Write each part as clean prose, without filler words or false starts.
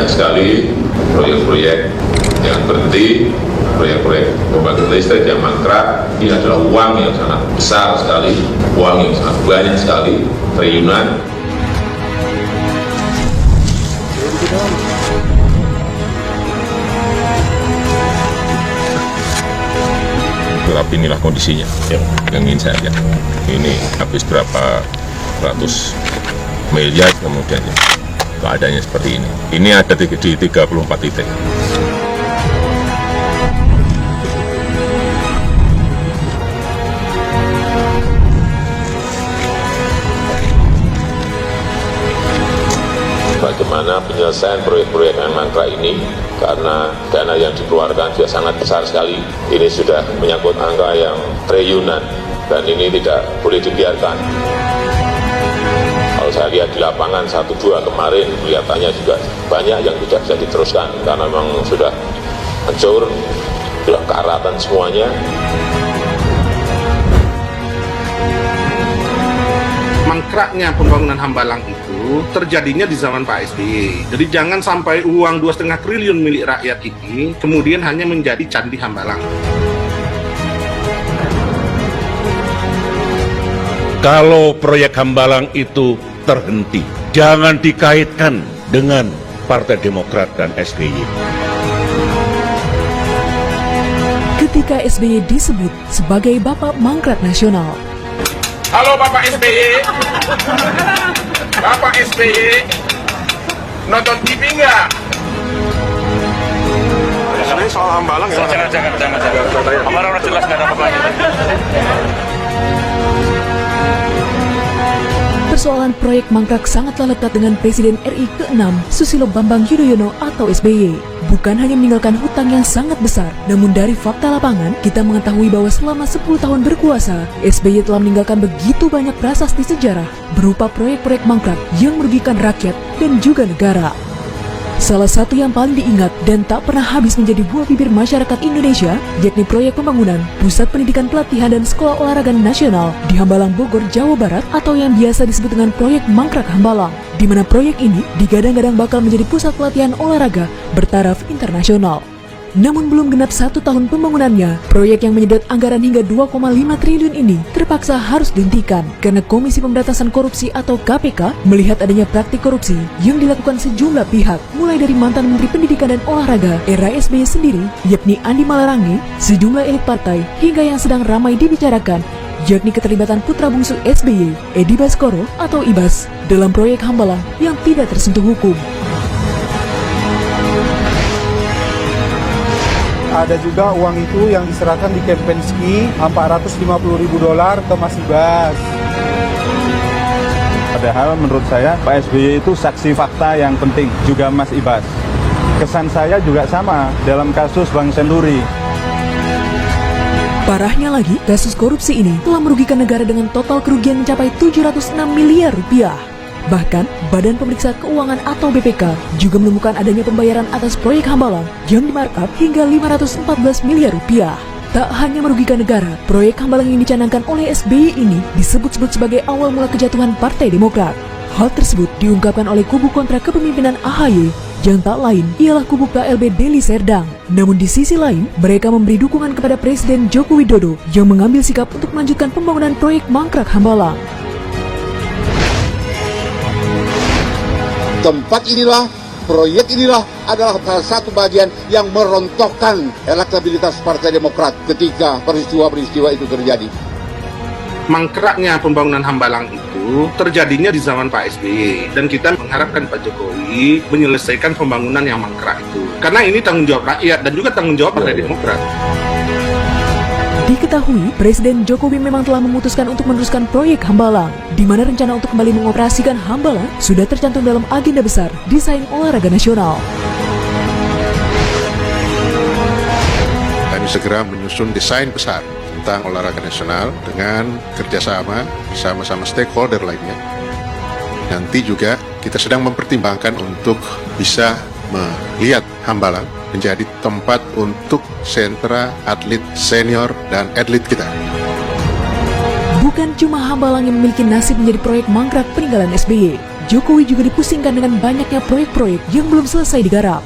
banyak sekali proyek-proyek yang berhenti, proyek-proyek pembangkit listrik yang mangkrak. Ini adalah uang yang sangat besar sekali, uang yang sangat banyak sekali, triliunan. Tapi inilah kondisinya yang ingin saya lihat. Ini habis berapa ratus miliar, kemudian keadaannya seperti ini. Ini ada di 34 titik. Bagaimana penyelesaian proyek-proyek yang mangkrak ini, karena dana yang dikeluarkan juga sangat besar sekali. Ini sudah menyangkut angka yang triliunan, dan ini tidak boleh dibiarkan. Kalau saya lihat di lapangan 1-2 kemarin, kelihatannya juga banyak yang tidak bisa diteruskan, karena memang sudah hancur, sudah karatan semuanya. Mangkraknya pembangunan Hambalang itu terjadinya di zaman Pak SBY. Jadi jangan sampai uang 2,5 triliun milik rakyat ini kemudian hanya menjadi candi Hambalang. Kalau proyek Hambalang itu terhenti, jangan dikaitkan dengan Partai Demokrat dan SBY. Ketika SBY disebut sebagai Bapak Mangkrak Nasional, Halo Bapak SBY. Bapak SBY nonton TV nggak? Ini soal Hambalang ya? Jangan. Hambalang jelas nggak ada apa-apa. persoalan proyek mangkrak sangatlah lekat dengan Presiden RI ke-6 Susilo Bambang Yudhoyono atau SBY. Bukan hanya meninggalkan hutang yang sangat besar, namun dari fakta lapangan, kita mengetahui bahwa selama 10 tahun berkuasa, SBY telah meninggalkan begitu banyak prasasti sejarah berupa proyek-proyek mangkrak yang merugikan rakyat dan juga negara. Salah satu yang paling diingat dan tak pernah habis menjadi buah bibir masyarakat Indonesia, yakni proyek pembangunan Pusat Pendidikan Pelatihan dan Sekolah Olahraga Nasional di Hambalang, Bogor, Jawa Barat, atau yang biasa disebut dengan Proyek Mangkrak Hambalang, di mana proyek ini digadang-gadang bakal menjadi pusat pelatihan olahraga bertaraf internasional. Namun belum genap 1 tahun pembangunannya, proyek yang menyedot anggaran hingga 2,5 triliun ini terpaksa harus dihentikan karena Komisi Pemberantasan Korupsi atau KPK melihat adanya praktik korupsi yang dilakukan sejumlah pihak, mulai dari mantan Menteri Pendidikan dan Olahraga era SBY sendiri, yakni Andi Malarangeng, sejumlah elit partai, hingga yang sedang ramai dibicarakan, yakni keterlibatan putra bungsu SBY, Edi Baskoro atau Ibas, dalam proyek Hambalang yang tidak tersentuh hukum. Ada juga uang itu yang diserahkan di Kempenski $450.000 ke Mas Ibas. Padahal menurut saya Pak SBY itu saksi fakta yang penting, juga Mas Ibas. Kesan saya juga sama dalam kasus Bank Senturi. Parahnya lagi, kasus korupsi ini telah merugikan negara dengan total kerugian mencapai 706 miliar rupiah. Bahkan, Badan Pemeriksa Keuangan atau BPK juga menemukan adanya pembayaran atas proyek Hambalang yang dimarkup hingga 514 miliar rupiah. Tak hanya merugikan negara, proyek Hambalang yang dicanangkan oleh SBY ini disebut-sebut sebagai awal mula kejatuhan Partai Demokrat. Hal tersebut diungkapkan oleh kubu kontra kepemimpinan AHY, yang tak lain ialah kubu KLB Deli Serdang. Namun di sisi lain, mereka memberi dukungan kepada Presiden Joko Widodo yang mengambil sikap untuk melanjutkan pembangunan proyek Mangkrak Hambalang. Tempat inilah, proyek inilah adalah salah satu bagian yang merontokkan elektabilitas Partai Demokrat ketika peristiwa-peristiwa itu terjadi. Mangkraknya pembangunan Hambalang itu terjadinya di zaman Pak SBY, dan kita mengharapkan Pak Jokowi menyelesaikan pembangunan yang mangkrak itu. Karena ini tanggung jawab rakyat dan juga tanggung jawab Partai Demokrat. Diketahui, Presiden Jokowi memang telah memutuskan untuk meneruskan proyek Hambalang, di mana rencana untuk kembali mengoperasikan Hambalang sudah tercantum dalam agenda besar desain olahraga nasional. Kami segera menyusun desain besar tentang olahraga nasional dengan kerjasama bersama-sama stakeholder lainnya. Nanti juga kita sedang mempertimbangkan untuk bisa melihat Hambalang menjadi tempat untuk sentra atlet senior dan atlet kita. Bukan cuma Hambalang yang memiliki nasib menjadi proyek mangkrak peninggalan SBY. Jokowi juga dipusingkan dengan banyaknya proyek-proyek yang belum selesai digarap.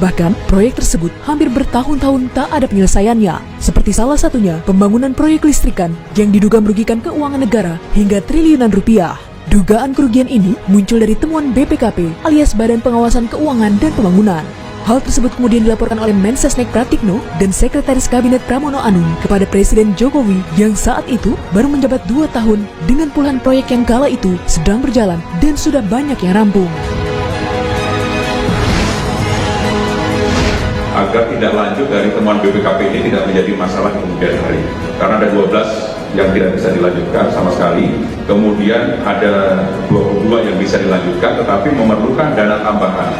Bahkan, proyek tersebut hampir bertahun-tahun tak ada penyelesaiannya. Seperti salah satunya, pembangunan proyek listrikan yang diduga merugikan keuangan negara hingga triliunan rupiah. Dugaan kerugian ini muncul dari temuan BPKP alias Badan Pengawasan Keuangan dan Pembangunan. Hal tersebut kemudian dilaporkan oleh Mensesnek Pratikno dan Sekretaris Kabinet Pramono Anung kepada Presiden Jokowi yang saat itu baru menjabat 2 tahun dengan puluhan proyek yang kala itu sedang berjalan dan sudah banyak yang rampung. Agar tidak lanjut dari temuan BPKP ini tidak menjadi masalah kemudian hari. Karena ada 12 yang tidak bisa dilanjutkan sama sekali, kemudian ada 22 yang bisa dilanjutkan tetapi memerlukan dana tambahan.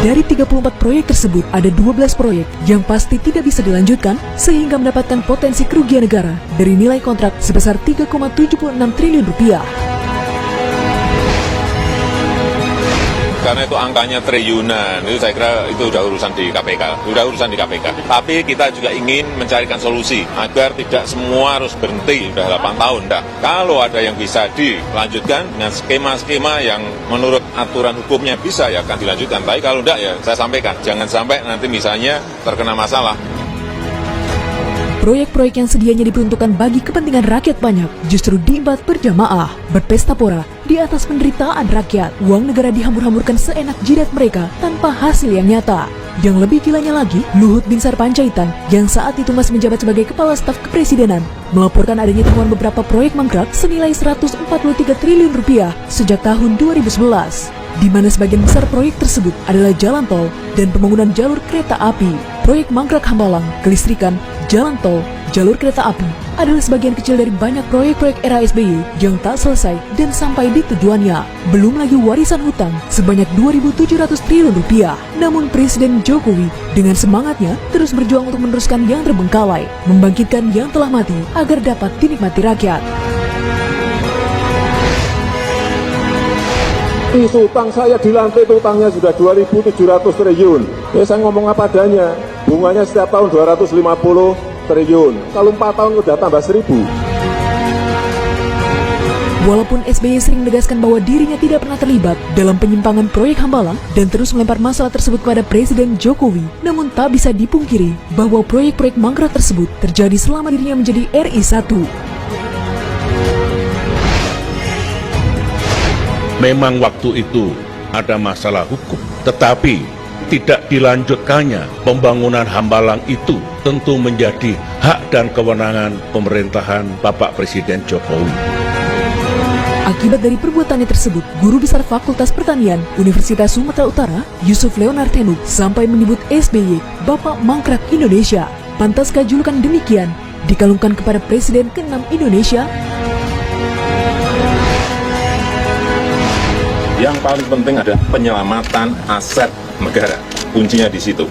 Dari 34 proyek tersebut, ada 12 proyek yang pasti tidak bisa dilanjutkan sehingga mendapatkan potensi kerugian negara dari nilai kontrak sebesar 3,76 triliun rupiah. Karena itu angkanya triliunan, itu saya kira itu udah urusan di KPK, Tapi kita juga ingin mencarikan solusi agar tidak semua harus berhenti udah 8 tahun. Nah, kalau ada yang bisa dilanjutkan dengan skema-skema yang menurut aturan hukumnya bisa ya akan dilanjutkan. Tapi kalau enggak ya saya sampaikan, jangan sampai nanti misalnya terkena masalah. Proyek-proyek yang sedianya diperuntukkan bagi kepentingan rakyat banyak justru diembat berjamaah, berpesta pora di atas penderitaan rakyat. Uang negara dihambur-hamburkan seenak jidat mereka tanpa hasil yang nyata. Yang lebih gilanya lagi, Luhut Binsar Panjaitan yang saat itu masih menjabat sebagai Kepala Staf Kepresidenan melaporkan adanya temuan beberapa proyek mangkrak senilai 143 triliun rupiah sejak tahun 2011. Di mana sebagian besar proyek tersebut adalah jalan tol dan pembangunan jalur kereta api. Proyek mangkrak Hambalang, kelistrikan, jalan tol, jalur kereta api adalah sebagian kecil dari banyak proyek-proyek era SBY yang tak selesai dan sampai di tujuannya. Belum lagi warisan hutang sebanyak 2.700 triliun rupiah. Namun Presiden Jokowi dengan semangatnya terus berjuang untuk meneruskan yang terbengkalai, membangkitkan yang telah mati agar dapat dinikmati rakyat. Isu utang saya di lantai itu utangnya sudah 2.700 triliun. Ya saya ngomong apa adanya. Bunganya setiap tahun 250 triliun. Kalau 4 tahun udah tambah 1.000. Walaupun SBY sering menegaskan bahwa dirinya tidak pernah terlibat dalam penyimpangan proyek Hambalang dan terus melempar masalah tersebut kepada Presiden Jokowi, namun tak bisa dipungkiri bahwa proyek-proyek mangkrak tersebut terjadi selama dirinya menjadi RI 1. Memang waktu itu ada masalah hukum, tetapi tidak dilanjutkannya pembangunan Hambalang itu tentu menjadi hak dan kewenangan pemerintahan Bapak Presiden Jokowi. Akibat dari perbuatannya tersebut, Guru Besar Fakultas Pertanian Universitas Sumatera Utara, Yusuf Leonard Henuk, sampai menyebut SBY Bapak Mangkrak Indonesia. Pantaskah julukan demikian dikalungkan kepada Presiden ke-6 Indonesia? Yang paling penting adalah penyelamatan aset negara. Kuncinya di situ.